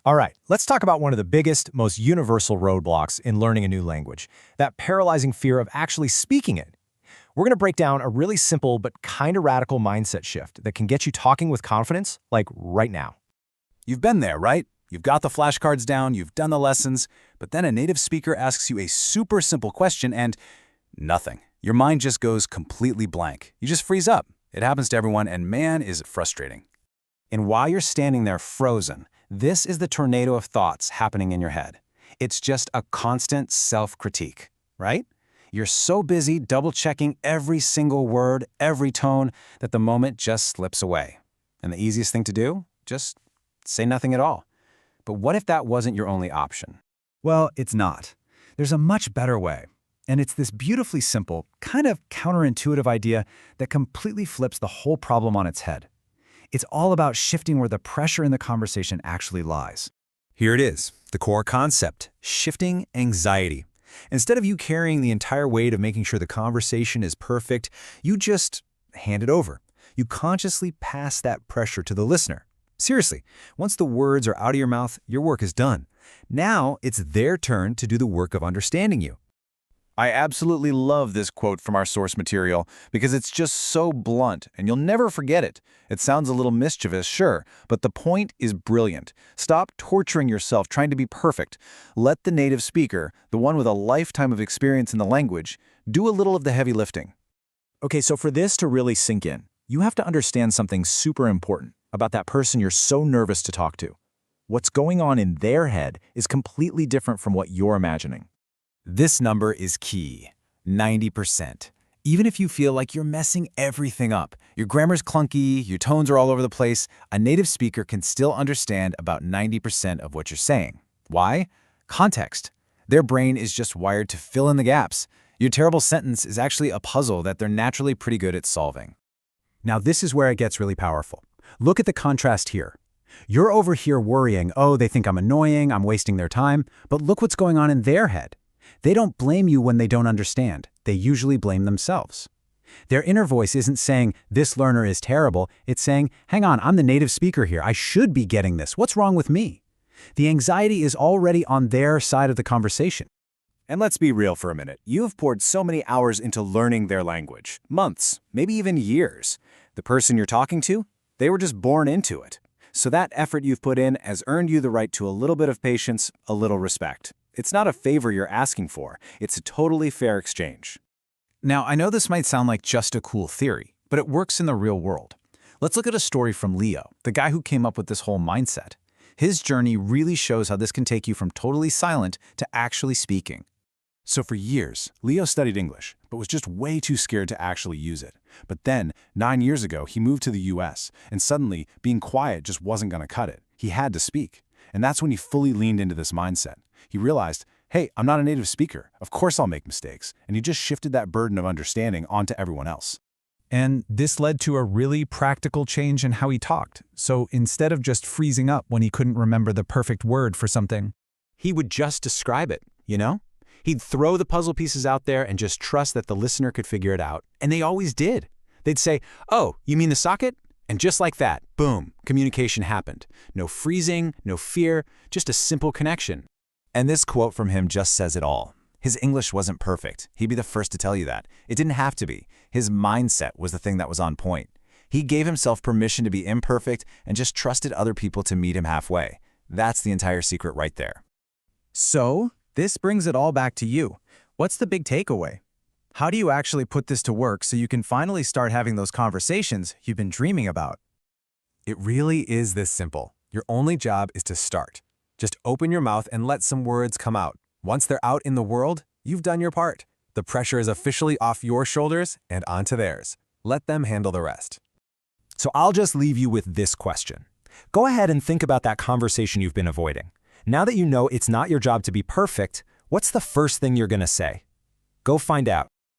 All right, let's talk about one of the biggest, most universal roadblocks in learning a new language, that paralyzing fear of actually speaking it. We're going to break down a really simple but kind of radical mindset shift that can get you talking with confidence, like right now. You've been there, right? You've got the flashcards down, you've done the lessons, but then a native speaker asks you a super simple question and nothing. Your mind just goes completely blank. You just freeze up. It happens to everyone, and man, is it frustrating. And while you're standing there frozen, this is the tornado of thoughts happening in your head. It's just a constant self-critique, right? You're so busy double-checking every single word, every tone, that the moment just slips away. And the easiest thing to do? Just say nothing at all. But what if that wasn't your only option? Well, it's not. There's a much better way. And it's this beautifully simple, kind of counterintuitive idea that completely flips the whole problem on its head. It's all about shifting where the pressure in the conversation actually lies. Here it is, the core concept, shifting anxiety. Instead of you carrying the entire weight of making sure the conversation is perfect, you just hand it over. You consciously pass that pressure to the listener. Seriously, once the words are out of your mouth, your work is done. Now it's their turn to do the work of understanding you. I absolutely love this quote from our source material because it's just so blunt, and you'll never forget it. It sounds a little mischievous, sure, but the point is brilliant. Stop torturing yourself trying to be perfect. Let the native speaker, the one with a lifetime of experience in the language, do a little of the heavy lifting. Okay, so for this to really sink in, you have to understand something super important about that person you're so nervous to talk to. What's going on in their head is completely different from what you're imagining. This number is key, 90%. Even if you feel like you're messing everything up, your grammar's clunky, your tones are all over the place, a native speaker can still understand about 90% of what you're saying. Why? Context. Their brain is just wired to fill in the gaps. Your terrible sentence is actually a puzzle that they're naturally pretty good at solving. Now this is where it gets really powerful. Look at the contrast here. You're over here worrying, oh, they think I'm annoying, I'm wasting their time, but look what's going on in their head. They don't blame you when they don't understand. They usually blame themselves. Their inner voice isn't saying, this learner is terrible. It's saying, hang on, I'm the native speaker here. I should be getting this. What's wrong with me? The anxiety is already on their side of the conversation. And let's be real for a minute. You have poured so many hours into learning their language. Months, maybe even years. The person you're talking to, they were just born into it. So that effort you've put in has earned you the right to a little bit of patience, a little respect. It's not a favor you're asking for. It's a totally fair exchange. Now, I know this might sound like just a cool theory, but it works in the real world. Let's look at a story from Leo, the guy who came up with this whole mindset. His journey really shows how this can take you from totally silent to actually speaking. So for years, Leo studied English, but was just way too scared to actually use it. But then, 9 years ago, he moved to the US, and suddenly, being quiet just wasn't going to cut it. He had to speak. And that's when he fully leaned into this mindset. He realized, hey, I'm not a native speaker. Of course I'll make mistakes. And he just shifted that burden of understanding onto everyone else. And this led to a really practical change in how he talked. So instead of just freezing up when he couldn't remember the perfect word for something, He would just describe it, you know? He'd throw the puzzle pieces out there and just trust that the listener could figure it out. And they always did. They'd say, oh, you mean the socket? And just like that, boom, communication happened. No freezing, no fear, just a simple connection. And this quote from him just says it all. His English wasn't perfect. He'd be the first to tell you that. It didn't have to be. His mindset was the thing that was on point. He gave himself permission to be imperfect and just trusted other people to meet him halfway. That's the entire secret right there. So, this brings it all back to you. What's the big takeaway? How do you actually put this to work so you can finally start having those conversations you've been dreaming about? It really is this simple. Your only job is to start. Just open your mouth and let some words come out. Once they're out in the world, you've done your part. The pressure is officially off your shoulders and onto theirs. Let them handle the rest. So I'll just leave you with this question. Go ahead and think about that conversation you've been avoiding. Now that you know it's not your job to be perfect, what's the first thing you're going to say? Go find out.